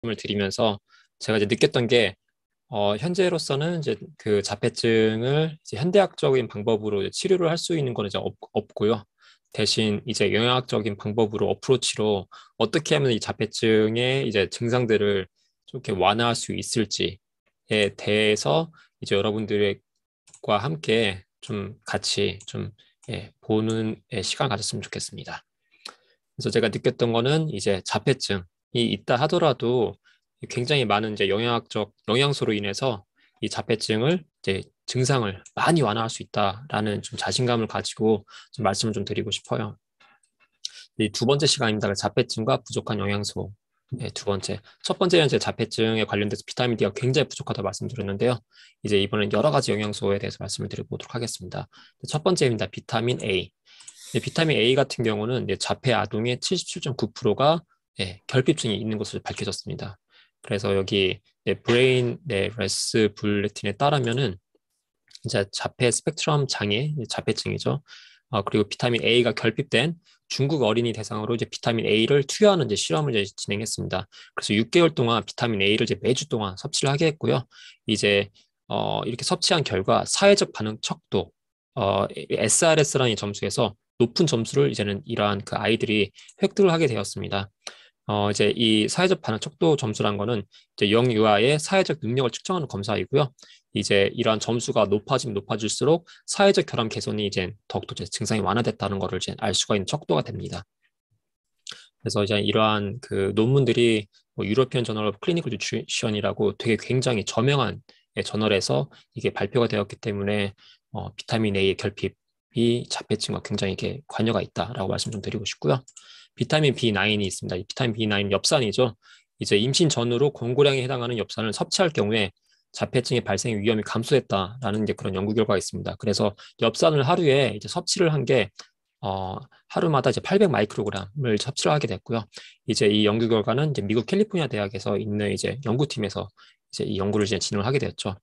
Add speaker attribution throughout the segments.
Speaker 1: 말씀을 드리면서 제가 이제 느꼈던 게 현재로서는 이제 그 자폐증을 이제 현대학적인 방법으로 이제 치료를 할 수 있는 거는 이제 없고요. 대신 이제 영양학적인 방법으로 어프로치로 어떻게 하면 이 자폐증의 이제 증상들을 좀 이렇게 완화할 수 있을지에 대해서 이제 여러분들과 함께 좀 같이 좀 보는 시간을 가졌으면 좋겠습니다. 그래서 제가 느꼈던 거는 이제 자폐증이 있다 하더라도 굉장히 많은 이제 영양학적 영양소로 인해서 이 자폐증을 이제 증상을 많이 완화할 수 있다라는 좀 자신감을 가지고 좀 말씀을 좀 드리고 싶어요. 이 두 번째 시간입니다. 자폐증과 부족한 영양소. 네, 두 번째. 첫 번째는 이제 자폐증에 관련돼서 비타민 D가 굉장히 부족하다고 말씀드렸는데요. 이제 이번엔 여러 가지 영양소에 대해서 말씀을 드려보도록 하겠습니다. 첫 번째입니다. 비타민 A. 비타민 A 같은 경우는 자폐 아동의 77.9%가 결핍증이 있는 것으로 밝혀졌습니다. 그래서 여기 브레인 레스 불레틴에 따르면은 이제 자폐 스펙트럼 장애, 자폐증이죠. 그리고 비타민 A가 결핍된 중국 어린이 대상으로 이제 비타민 A를 투여하는 이제 실험을 이제 진행했습니다. 그래서 6개월 동안 비타민 A를 이제 매주 동안 섭취를 하게 했고요. 이제 이렇게 섭취한 결과 사회적 반응 척도 SRS라는 점수에서 높은 점수를 이제는 이러한 그 아이들이 획득을 하게 되었습니다. 이제 이 사회적 반응 척도 점수란 거는 이제 영유아의 사회적 능력을 측정하는 검사이고요. 이제 이러한 점수가 높아지면 높아질수록 사회적 결함 개선이 이제 더욱더 이제 증상이 완화됐다는 것을 이제 알 수가 있는 척도가 됩니다. 그래서 이제 이러한 그 논문들이 뭐 유러피언 저널 오브 클리니컬 뉴트리션이라고 되게 굉장히 저명한 저널에서 이게 발표가 되었기 때문에 비타민 A의 결핍이 자폐증과 굉장히 이게 관여가 있다라고 말씀 좀 드리고 싶고요. 비타민 B9이 있습니다. 이 비타민 B9 엽산이죠. 이제 임신 전후로 공고량에 해당하는 엽산을 섭취할 경우에 자폐증의 발생 위험이 감소했다라는 게 그런 연구 결과가 있습니다. 그래서 엽산을 하루에 이제 섭취를 한 게 하루마다 이제 800 마이크로그램을 섭취를 하게 됐고요. 이제 이 연구 결과는 이제 미국 캘리포니아 대학에서 있는 이제 연구팀에서 이제 이 연구를 이제 진행을 하게 되었죠.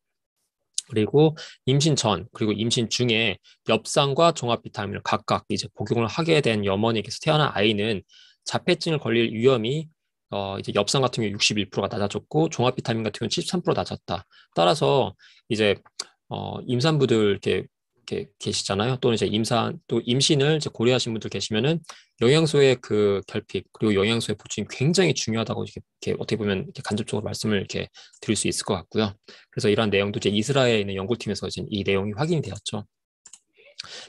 Speaker 1: 그리고 임신 전 그리고 임신 중에 엽산과 종합 비타민을 각각 이제 복용을 하게 된 여머니께서 태어난 아이는 자폐증을 걸릴 위험이 이제 엽산 같은 경우 61%가 낮아졌고 종합 비타민 같은 경우 73% 낮았다. 따라서 이제 임산부들 이렇게 계시잖아요. 또는 이제 또 임신을 이제 고려하신 분들 계시면은 영양소의 그 결핍 그리고 영양소의 보충이 굉장히 중요하다고 이렇게 어떻게 보면 이렇게 간접적으로 말씀을 이렇게 드릴 수 있을 것 같고요. 그래서 이러한 내용도 이제 이스라엘에 있는 연구팀에서 이제 이 내용이 확인이 되었죠.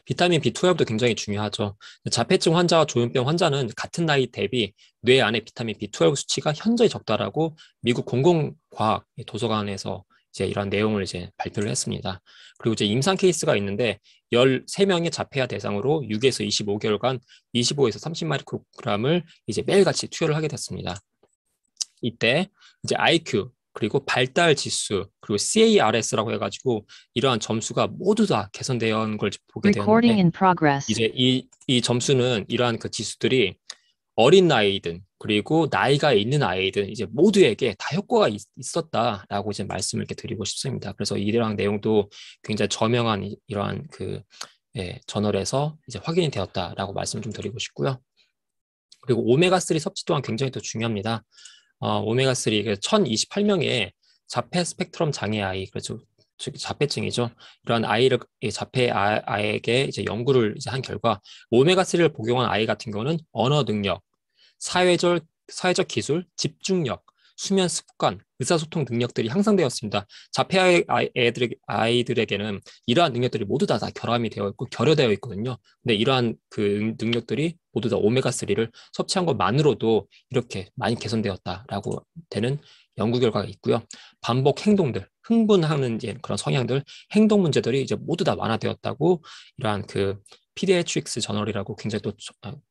Speaker 1: 비타민 B12도 굉장히 중요하죠. 자폐증 환자와 조현병 환자는 같은 나이 대비 뇌 안에 비타민 B12 수치가 현저히 적다라고 미국 공공과학 도서관에서 이제 이런 내용을 이제 발표를 했습니다. 그리고 이제 임상 케이스가 있는데 13명의 자폐아 대상으로 6에서 25개월간 25에서 30마이크로그램을 이제 매일같이 투여를 하게 됐습니다. 이때 이제 IQ 그리고 발달 지수 그리고 CARS라고 해가지고 이러한 점수가 모두 다 개선되어 있는 걸 보게
Speaker 2: Recording
Speaker 1: 되었는데
Speaker 2: in progress.
Speaker 1: 이제 이 점수는 이러한 그 지수들이 어린 나이든 그리고 나이가 있는 아이든 이제 모두에게 다 효과가 있었다라고 이제 말씀을 이렇게 드리고 싶습니다. 그래서 이러한 내용도 굉장히 저명한 이러한 그 저널에서 이제 확인이 되었다라고 말씀 좀 드리고 싶고요. 그리고 오메가3 섭취 또한 굉장히 또 중요합니다. 오메가3 1028명의 자폐 스펙트럼 장애 아이, 그래서 자폐증이죠. 이러한 아이를 자폐 아이에게 이제 연구를 이제 한 결과 오메가3를 복용한 아이 같은 경우는 언어 능력, 사회적 기술, 집중력, 수면 습관, 의사소통 능력들이 향상되었습니다. 자폐 아이들에게는 이러한 능력들이 모두 다 결함이 되어 있고 결여되어 있거든요. 근데 이러한 그 능력들이 모두 다 오메가3를 섭취한 것만으로도 이렇게 많이 개선되었다라고 되는 연구 결과가 있고요. 반복 행동들, 흥분하는 이제 그런 성향들, 행동 문제들이 이제 모두 다 완화되었다고 이러한 그 피디애트릭스 저널이라고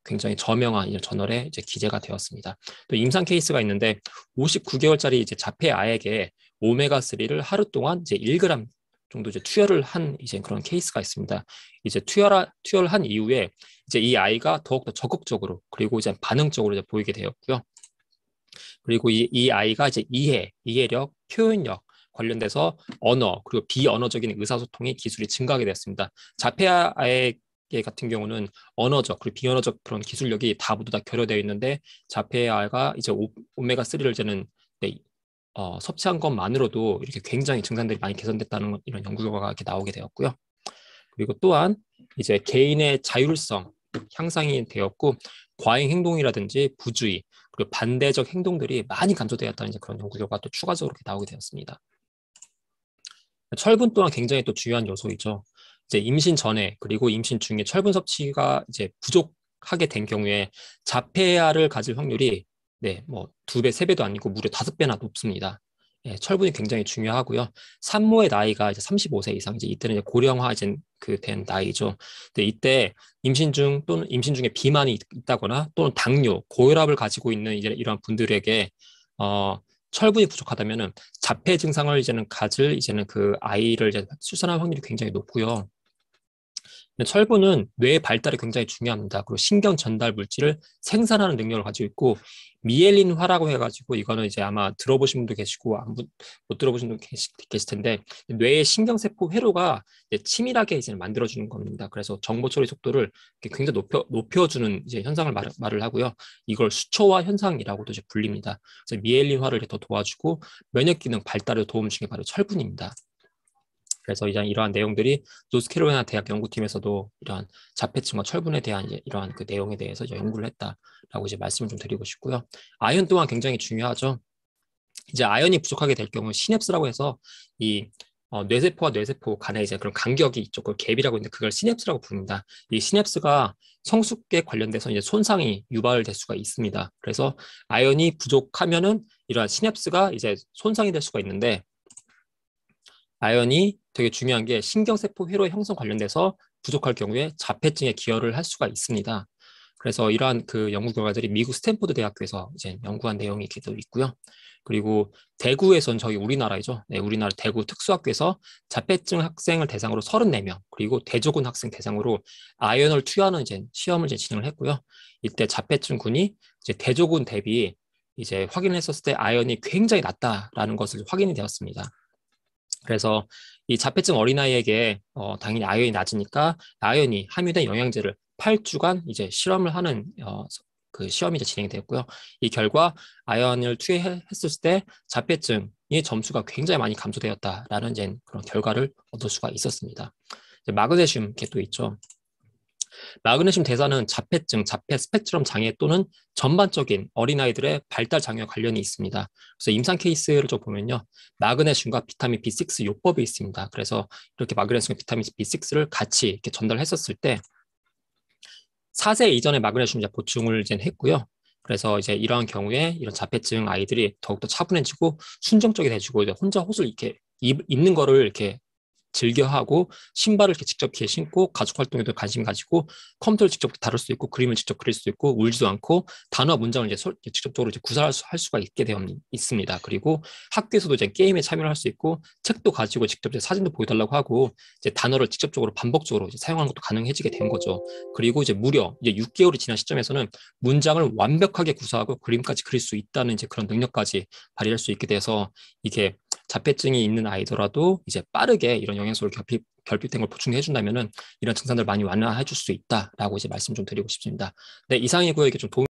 Speaker 1: 굉장히 저명한 저널에 이제 기재가 되었습니다. 또 임상 케이스가 있는데 59개월짜리 이제 자폐 아이에게 오메가3를 하루 동안 이제 1g 정도 이제 투여를 한 이제 그런 케이스가 있습니다. 이제 투여를 한 이후에 이제 이 아이가 더욱더 적극적으로 그리고 이제 반응적으로 이제 보이게 되었고요. 그리고 이 아이가 이제 이해력, 표현력 관련돼서 언어 그리고 비언어적인 의사소통의 기술이 증가하게 됐습니다. 자폐 아이 같은 경우는 언어적 그리고 비언어적 그런 기술력이 다 모두 다 결여되어 있는데 자폐아가 이제 오메가3를 이제는 네, 섭취한 것만으로도 이렇게 굉장히 증상들이 많이 개선됐다는 이런 연구 결과가 이렇게 나오게 되었고요. 그리고 또한 이제 개인의 자율성 향상이 되었고 과잉 행동이라든지 부주의 그리고 반대적 행동들이 많이 감소되었다는 이제 그런 연구 결과가 또 추가적으로 나오게 되었습니다. 철분 또한 굉장히 또 중요한 요소이죠. 이제 임신 전에 그리고 임신 중에 철분 섭취가 이제 부족하게 된 경우에 자폐아를 가질 확률이 네, 뭐 2배, 3배도 아니고 무려 5배나 높습니다. 예, 철분이 굉장히 중요하고요. 산모의 나이가 이제 35세 이상, 이제 이때는 이제 고령화 이제 그 된 나이죠. 근데 이때 임신 중 또는 임신 중에 비만이 있다거나 또는 당뇨, 고혈압을 가지고 있는 이제 이러한 분들에게 철분이 부족하다면은 자폐 증상을 이제는 가질 이제는 그 아이를 이제 출산할 확률이 굉장히 높고요. 철분은 뇌의 발달에 굉장히 중요합니다. 그리고 신경 전달 물질을 생산하는 능력을 가지고 있고 미엘린화라고 해가지고 이거는 이제 아마 들어보신 분도 계시고 못 들어보신 분도 계실 텐데 뇌의 신경세포 회로가 이제 치밀하게 이제 만들어주는 겁니다. 그래서 정보 처리 속도를 굉장히 높여주는 이제 현상을 말을 하고요. 이걸 수초화 현상이라고도 이제 불립니다. 그래서 미엘린화를 더 도와주고 면역 기능 발달에 도움 주는 게 바로 철분입니다. 그래서 이제 이러한 내용들이 노스캐롤라이나 대학 연구팀에서도 이러한 자폐증과 철분에 대한 이제 이러한 그 내용에 대해서 이제 연구를 했다라고 이제 말씀을 좀 드리고 싶고요. 아연 또한 굉장히 중요하죠. 이제 아연이 부족하게 될 경우 시냅스라고 해서 이 뇌세포와 뇌세포 간에 이제 그런 간격이 있죠. 그걸 갭이라고 있는데 그걸 시냅스라고 부릅니다. 이 시냅스가 성숙에 관련돼서 이제 손상이 유발될 수가 있습니다. 그래서 아연이 부족하면은 이러한 시냅스가 이제 손상이 될 수가 있는데 아연이 되게 중요한 게 신경세포 회로 형성 관련돼서 부족할 경우에 자폐증에 기여를 할 수가 있습니다. 그래서 이러한 그 연구 결과들이 미국 스탠포드 대학교에서 이제 연구한 내용이 이렇게 있고요. 그리고 대구에선 저희 우리나라이죠. 네, 우리나라 대구 특수학교에서 자폐증 학생을 대상으로 34명, 그리고 대조군 학생 대상으로 아연을 투여하는 이제 시험을 이제 진행을 했고요. 이때 자폐증군이 이제 대조군 대비 이제 확인을 했었을 때 아연이 굉장히 낮다라는 것을 확인이 되었습니다. 그래서 이 자폐증 어린아이에게 당연히 아연이 낮으니까 아연이 함유된 영양제를 8주간 이제 실험을 하는 그 시험이 이제 진행이 되었고요. 이 결과 아연을 투여했을 때 자폐증의 점수가 굉장히 많이 감소되었다라는 이제 그런 결과를 얻을 수가 있었습니다. 마그네슘 또 있죠. 마그네슘 대사는 자폐증, 자폐 스펙트럼 장애 또는 전반적인 어린아이들의 발달 장애와 관련이 있습니다. 그래서 임상 케이스를 좀 보면요. 마그네슘과 비타민 B6 요법이 있습니다. 그래서 이렇게 마그네슘과 비타민 B6를 같이 이렇게 전달했었을 때 4세 이전에 마그네슘 보충을 이제 했고요. 그래서 이제 이러한 경우에 이런 자폐증 아이들이 더욱더 차분해지고 순정적이 돼지고 혼자 옷을 이렇게 입는 거를 이렇게 즐겨하고 신발을 이렇게 직접 신고 가족 활동에도 관심 가지고 컴퓨터를 직접 다룰 수 있고 그림을 직접 그릴 수 있고 울지도 않고 단어 문장을 이제 직접적으로 이제 구사할 수가 있게 되어 있습니다. 그리고 학교에서도 이제 게임에 참여를 할 수 있고 책도 가지고 직접 이제 사진도 보여달라고 하고 이제 단어를 직접적으로 반복적으로 이제 사용하는 것도 가능해지게 된 거죠. 그리고 이제 무려 이제 6개월이 지난 시점에서는 문장을 완벽하게 구사하고 그림까지 그릴 수 있다는 이제 그런 능력까지 발휘할 수 있게 돼서 이게 자폐증이 있는 아이더라도 이제 빠르게 이런 영양소를 결핍된 걸 보충해 준다면은 이런 증상들 많이 완화해 줄 수 있다라고 이제 말씀 좀 드리고 싶습니다. 네, 이상이고요. 이게 좀 도움이